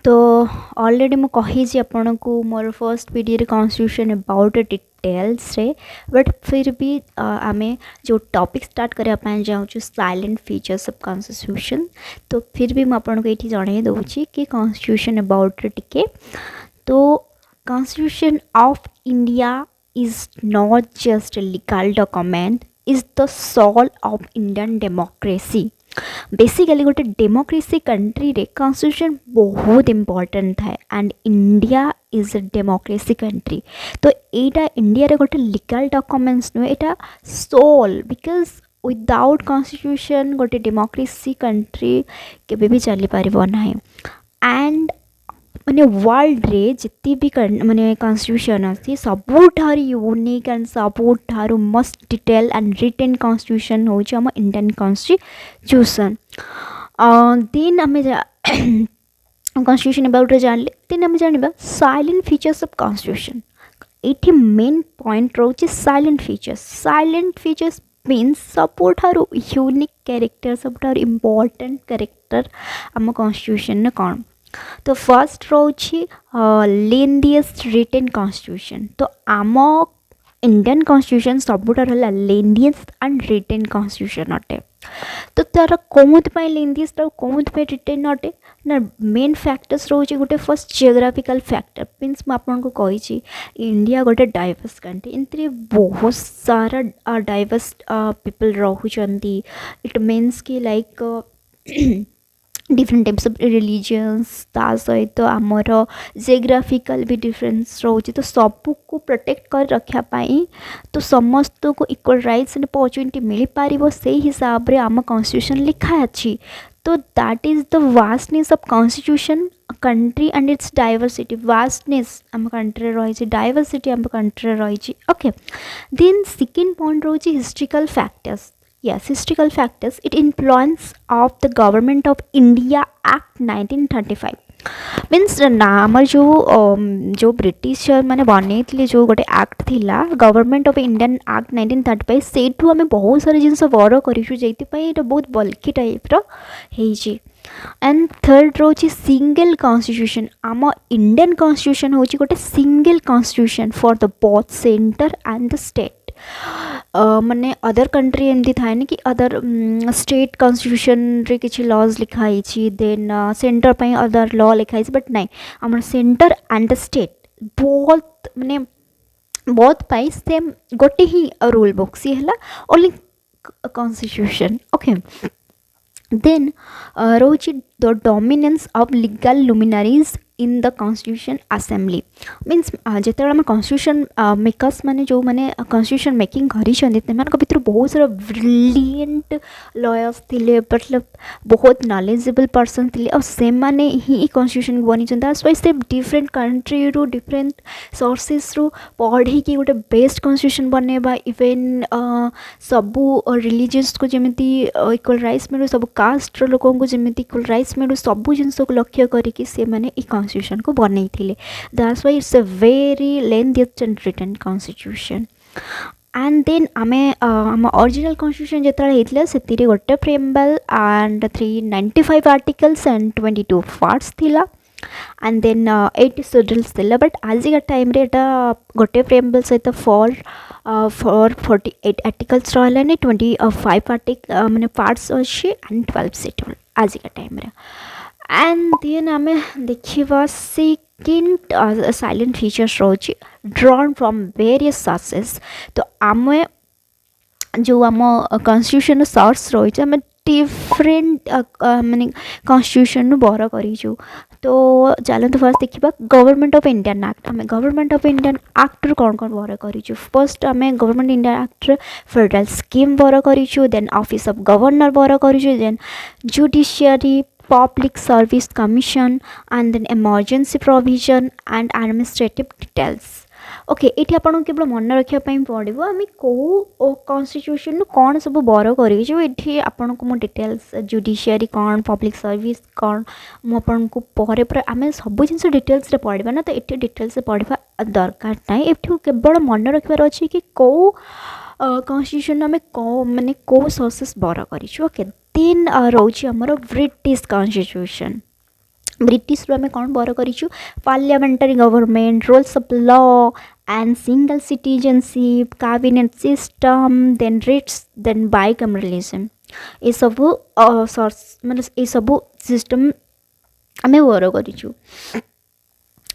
तो ऑलरेडी मु कही आपन को मोर फर्स्ट वीडियो रे कॉन्स्टिट्यूशन अबाउट डिटेल्स रे बट फिर भी आमे जो टॉपिक स्टार्ट करया पाए जाऊँ साइलेंट फीचर्स ऑफ कॉन्स्टिट्यूशन। तो फिर भी मु आपन को ये जणाई दूची कि कॉन्स्टिट्यूशन अबाउट टिके। तो constitution of India is not just a legal document, is the soul of Indian democracy। Basically गोटे डेमोक्रेसी कंट्री रे कॉन्स्टिट्यूशन बहुत इम्पोर्टेंट है and India is a democracy country. तो यहाँ इंडिया रे गोटे लीगल डॉक्यूमेंट्स नुहे, यहाँ सोल बिकॉज विदाउट कॉन्स्टिट्यूशन गोटे डेमोक्रेसी कंट्री केबे भी चली पारिबो नाही। एंड माने वर्ल्ड रे जितनी भी माने कॉन्स्टिट्यूशन अच्छी सबुठार यूनिक एंड सबुठार must detail and written constitution हो आम इंडियन कॉन्स्टिट्यूशन। देन आम कॉन्स्टिट्यूशन अबाउट जान देन आम जाना साइलेंट फीचर्स ऑफ कॉन्स्टिट्यूशन। ये मेन पॉइंट रोचे salient features. Salient features means सबुठार यूनिक कैरेक्टर सबुठार इम्पोर्टेंट कैरेक्टर आम कॉन्स्टिट्यूशन कौन। तो फर्स्ट रोची लेंथीएस्ट रिटेन कॉन्स्टिट्यूशन। तो आम इंडियन कॉन्स्टिट्यूशन सबुठार है लेंथीएस्ट एंड रिटेन कॉन्स्टिट्यूशन अटे। तो तार कौन लेंथीएस्ट और कौन रिटेन अटे ना मेन फैक्टर्स रोचे गोटे फर्स्ट जियोग्राफिकल फैक्टर मीन्स मुझे कही इंडिया गोटे डाइवर्स कंट्री इनते बहुत सारा डाइवर्स पीपल रोचंती। इट मीन्स कि like different types of religions ता सहित आमर जियोग्राफिकल भी डिफरेंस रोचे। तो सबू को प्रोटेक्ट कर रखापाई तो समस्त को इक्वल राइट्स एंड अपॉर्चुनिटी मिल पार से हिसाब रे आम कॉन्स्टिट्यूशन लिखा अच्छी। तो that is the vastness of constitution country and it's diversity. Vastness आम कंट्री रही डाइवर्सिटी आम कंट्री रही। ओके देन सेकेंड पॉइंट रोचे historical factors. Yes, historical factors. It influence of the government of India Act 1935 means ना आमर जो British मैंने बनई जो गोटे एक्ट थिला government of Indian act 1935 Sethu आम बहुत सारे जिनस बर कर बहुत बल्कि टाइप रही। एंड थर्ड रोचे सिंगल कॉन्स्टिट्यूशन। आम इंडियन कॉन्स्टिट्यूशन हूँ गोटे single constitution for the both centre and the state. माने अदर कंट्री एमती थाए ना कि अदर स्टेट कॉन्स्टिट्यूशन रे किसी लॉज लिखाई देन सेंटर पे अदर लॉ लिखाई बट नाई आम सेंटर एंड द स्टेट बहुत माने बहुत पाई सेम गोटे ही रूल बुक सी है ओनली कॉन्स्टिट्यूशन। ओके देन रोची the dominance of legal luminaries in the constitution assembly means जिते आम कॉन्स्टिट्यूशन मेकर्स माने जो माने कॉन्स्टिट्यूशन मेकिंग कर भर बहुत सारा ब्रिलियंट लॉयर्स थे मतलब बहुत नॉलेजेबल पर्सन थे और से माने ही कॉन्स्टिट्यूशन बनी वाई से डिफरेंट कंट्री रू डिफरेंट सोर्सेस रू पढ़ी कि गोटे बेस्ट कॉन्स्टिट्यूशन बनवा इवेन सबू रिलीजियस को जमी इक्वल राइट्स मिलू सब कास्ट लोक जमी इक्वल राइट्स मिलू सबू जिनस को लक्ष्य करके से माने कॉन्स्टिट्यूशन को बनई थे। That's why it's a very lengthiest and written constitution. And then आमे आम ओरिजिनल कॉन्स्टिट्यूशन जिते से गोटे preamble and 395 articles and 22 parts थिला एंड देन 80 शेड्यूल्स थिला बट आज का टाइम रे गोटे प्रेम्बल सहित फॉर 48 आर्टिकल्स रहा 25 माने पार्ट्स अच्छे एंड 12 शेड्यूल आज का टाइम रे। एंड देन आम देखा सेकेंड साइलेंट फीचर्स रोचे ड्रॉन फ्रॉम वेरियस सोर्सेस। तो आम जो आम कॉन्स्टिट्यूशन सोर्स रही आम डिफरेंट माने कॉन्स्टिट्यूशन बर करूँ। तो चलते फर्स्ट देखा गवर्नमेंट ऑफ इंडियन एक्ट। आम गवर्नमेंट ऑफ इंडियन एक्ट कौन कौन बर करूँ फर्स्ट आम government Indian act federal scheme बर करूँ देन ऑफिस ऑफ गवर्नर बर करूँ then judiciary Public Service Commission and then emergency provision and administrative details। Okay ये आपको केवल मन रखापी पड़ो आम कौ कॉन्स्टिट्यूशन कौन सब बर कर आपन को डिटेल्स जुडिशियरी कौन पब्लिक सर्विस कौन मुझे पर आम सब जिन डिटेल्स पढ़ा ना। तो ये डिटेल्स पढ़ा दरकार ना ये केवल मन रखार अच्छे कि कौ कॉन्स्टिट्यूशन आम कौ माने कौ सोर्सेस बर कर। ओके देन रोचे आमर ब्रिटिश कॉन्स्टिट्यूशन। ब्रिटिश रू आम कौन बर करूँ parliamentary government rules of law and single citizenship cabinet system then writs then bicameralism ये सब सोर्स मतलब ये सब सिस्टम आम बर करूँ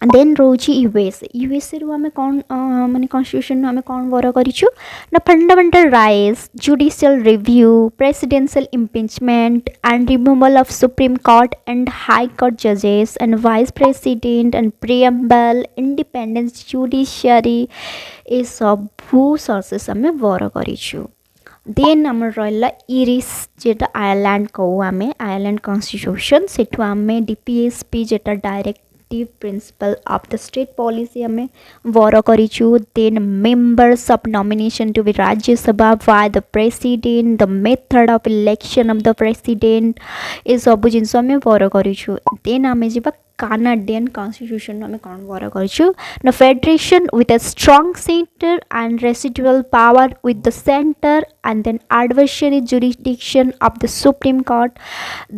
देन रोची यूएसए रू आम कौन माने कॉन्स्टिट्यूशन आम कौन बर करूँ ना fundamental rights judicial review presidential impeachment and removal of supreme court and high court जजेस and vice president and preamble independence judiciary ये सबू सोर्सेस आम बर करूँ देन आम रहा इरिस जेटा आयरलैंड कहू आम आयरलैंड कॉन्स्टिट्यूशन से आम डीपीएसपी जेटा directive principle of the state policy आम बर करूँ then members of nomination to be Rajya Sabha by the president the method of election of the president ये सब जिन आम बर करूँ देन आम जा Canadian constitution आम कौन बर करूँ ना federation with a strong center and residual power with the center and then adversary jurisdiction of the Supreme Court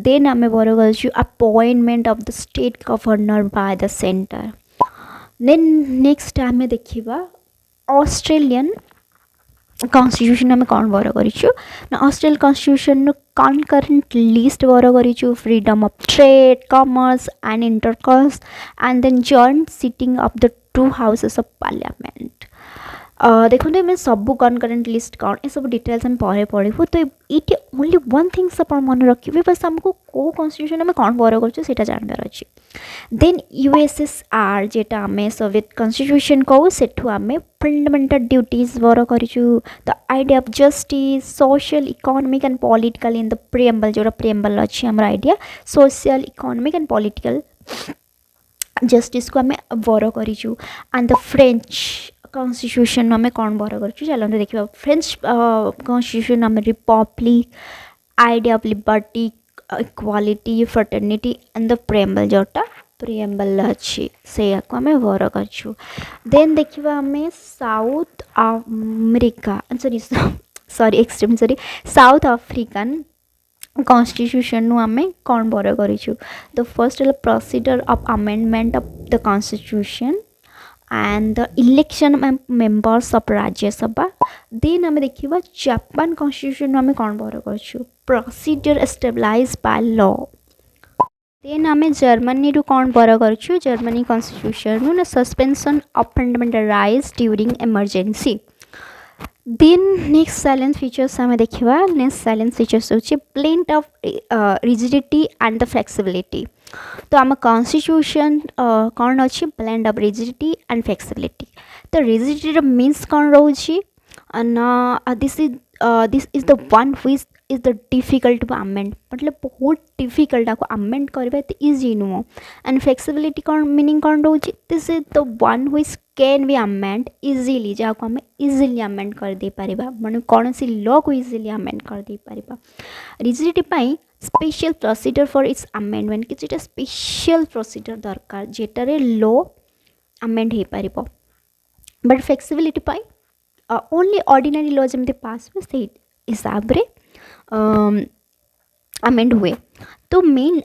then आम बर करूँ appointment of the state governor by the center then next आम देखा Australian कॉन्स्टिट्यूशन आम कौन बर करूँ ना ऑस्ट्रेलियन कॉन्स्टिट्यूशन कनकरेंट लिस्ट बर करूँ freedom of trade commerce and intercourse and then joint sitting of the two houses of parliament देखो आम सब कनकरेंट लिस्ट कौन ये सब डिटेल्स आम पर पढ़ू तो ये ओनली वन थिंग्स आप मन रखिए बस आमको कौ कॉन्स्टिट्यूशन आम कौन बर करूँ जानवर अच्छे देन यूएसएसआर जेटा आम सोवियत कॉन्स्टिट्यूशन कहू से आम फंडामेंटल ड्यूटीज बर करूँ the idea of justice social economic and political in the preamble जो प्रिएम्बल अच्छी आम idea social economic and political justice को आम बर करूँ एंड द फ्रेंच कॉन्स्टिट्यूशन आम कौन बर करूँ चलते देखा फ्रेंच कॉन्स्टिट्यूशन आम Republic idea of liberty equality fraternity and the preamble जोटा प्रिएम्बल अच्छी से आम बर करूँ देन देखा आम south America sorry extreme sorry south African constitution आम कौन बर करूँ the first procedure of amendment of the constitution and the election members of Rajya Sabha then आम देखा जापान कॉन्स्टिट्यूशन आम कौन बर करूँ प्रोसीजर एस्टेब्लाइज बाय लॉ देन आम जर्मनी रू कौन बर करूँ जर्मनी कॉन्स्टिट्यूशन रू ना suspension of fundamental rights during emergency then next salient features आम देखा नेक्स्ट साइलेंस फीचर्स होची blend of rigidity and the flexibility तो आम कॉन्स्टिट्यूशन कौन अच्छी blend of rigidity and flexibility तो रिजिडिटी मीन्स कौन रोची ना this is the one which is the difficult to amend मतलब बहुत डिफिकल्ट आपको अमेंड करवा तो इजी नुह एंड फ्लेक्सिबिलिटी कौन मीनिंग कौन रोची this is the one which can be amend easily जहाँ को आम इजिली अमेंड कर दे पारिबा माने कौन सी लॉ को इजिली अमेंड कर दे पारिबा रिजिडिटी पाई special procedure for its amendment किसी स्पेशल प्रोसीजर दरकार जेटारे लॉ अमेंड हो पार बट फ्लेक्सिबिलिटी पाई ओनली ऑर्डिनरी लॉ जमी पास हुए से हिसाब रे अमेंड हुए तो मेन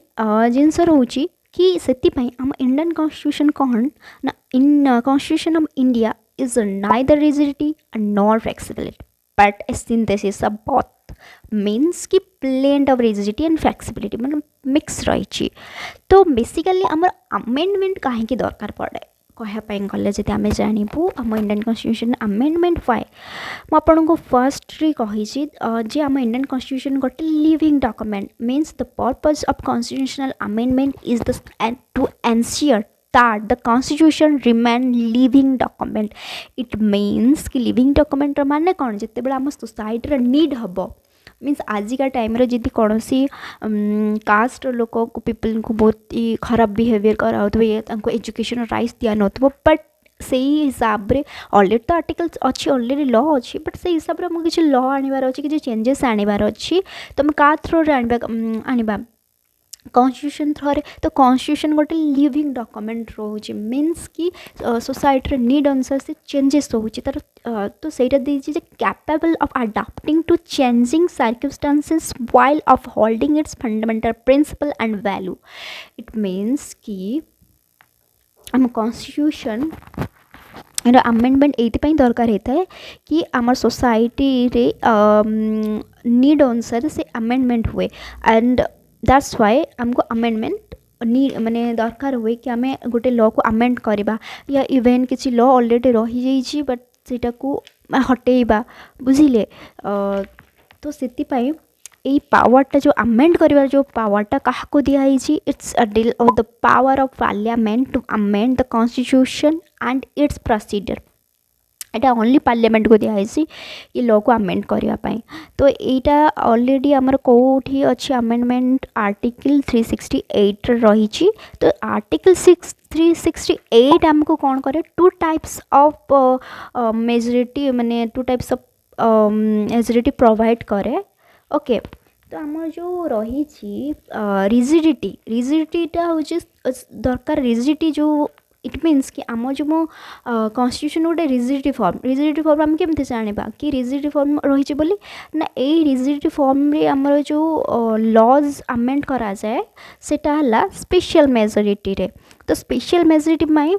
जिनस रोची कि से आम इंडियन कॉन्स्टिट्यूशन कौन ना in constitution of India is neither rigidity nor flexibility but a synthesis of both means कि blend of rigidity and flexibility मतलब मिक्स रही तो बेसिकली आम अमेंडमेंट कहीं दरकार पड़े कहवाई गले जब आम जानू आम इंडियन कॉन्स्टिट्यूशन अमेंडमेंट पाए मुझे फर्स्ट कही जे आम इंडियन कॉन्स्टिट्यूशन गोटे living document means the purpose of constitutional amendment is the two ensure that the constitution remain living document it means कि living document माने कौन जिते बड़ा आम सोसाइटी नीड हम मीन्स आजिका टाइम रे जदि कौन सी कास्ट लोक को पीपल को बहुत ही खराब बिहेवियर कराउथबे एजुकेशन राइट्स दिया नथबो बट से हिसाब रे ऑलरेडी तो आर्टिकल्स अच्छी ऑलरेडी लॉ अच्छी बट से हिसाब रे मुझे लॉ आनिबार अच्छी किसी चेंजेस आनिबार अच्छी तो हम का थ्रू रे आनिबा कॉन्स्टिट्यूशन थ्रो तो कॉन्स्टिट्यूशन गोटे लिविंग डॉक्यूमेंट रोचे मीन्स कि सोसाइटी नीड अनुसार से चेंजेस रोचे तार तो सहीटा देछि capable of adapting to changing circumstances while of holding its fundamental principle and value it means कि आम कॉन्स्टिट्यूशन आमेंडमेंट ये दरकार होता है कि आम सोसाइटी रे नीड अनुसार से आमेंडमेंट हुए एंड दैट्स व्हाई आमको आमेंडमेंट माने दरकार हुए कि आम गोटे लॉ को आमेंड करवा या इवेन किसी लॉ ऑलरेडी रही जाइए बट सेटा को हटेबा बुझिले तो सेतिपाई यही पावरटा जो आमेंड कर जो पावरटा क्या दिखाई it's a deal of the power of parliament to amend the constitution and its procedure एटा ओनली पार्लियामेंट को दिखाई ये लॉ को आमेंड करने तो यहाँ ऑलरेडी आमर कौटी अच्छी आमेंडमेंट आर्टिकल 368 रही तो आर्टिकल 368 आमको कौन करे टू टाइप्स ऑफ मेजोरिटी माने two types of majority provide करे ओके तो आम जो रही रिजिडिटीटा हूँ दरकार रिजिडिटी जो इट मीन्स कि आम जो मो कॉन्स्टिट्यूशन गोटे रिजिडिटी फॉर्म आम केमती जाना कि रिजिडिटी फॉर्म रही बोली ना यही रिजिडिटी फॉर्म रे आमर जो लॉज आमेंड करा जाए सेटा हला स्पेशल मेजोरिटी रे तो स्पेशल मेजोरिटी में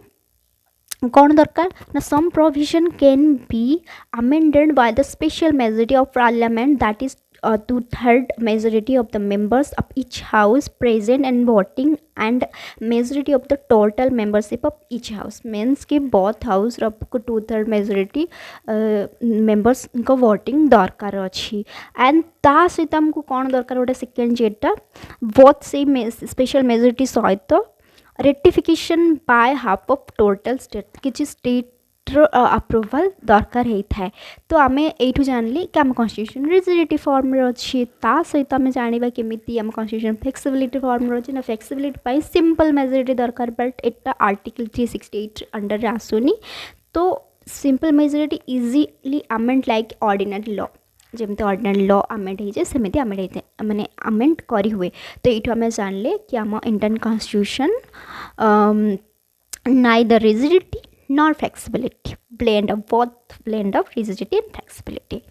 कौन दरकार ना some provision can be amended by the special majority of parliament that is 2/3 majority of the members of each house present and voting and majority of the total membership of each house means कि both house को 2/3 majority members को voting दरकार अच्छी and ता सहित आमको कौन दरकार गोटे सेकेंड जेटा both से स्पेशल मेजोरिटी सहित ratification by half of total state किसी स्टेट अप्रूवल दरकार होता है तो आम यू जानली कि आम कॉन्स्टिट्यूशन रिजिडिटी फॉर्म अच्छी ता सहित आम जाना केमी आम कॉन्स्टिट्यूशन फ्लेक्सिबिलिटी फॉर्म अच्छी ना फ्लेक्सिबिलिटी सिंपल मेजोरिटी दरकार बट एटा आर्टिकल 368 अंडर आसुनी तो simple majority easily amend like ordinary law जमी ऑर्डिनरी लॉ आमेंड हो सेमती आमेंड होता माने आमेंड करी हुए तो ये आम जानले कि आम Indian constitution neither rigidity nor flexibility blend of rigidity and flexibility.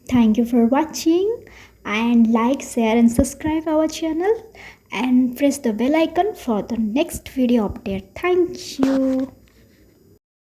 Thank you for watching and like, share and subscribe our channel and press the bell icon for the next video update. Thank you.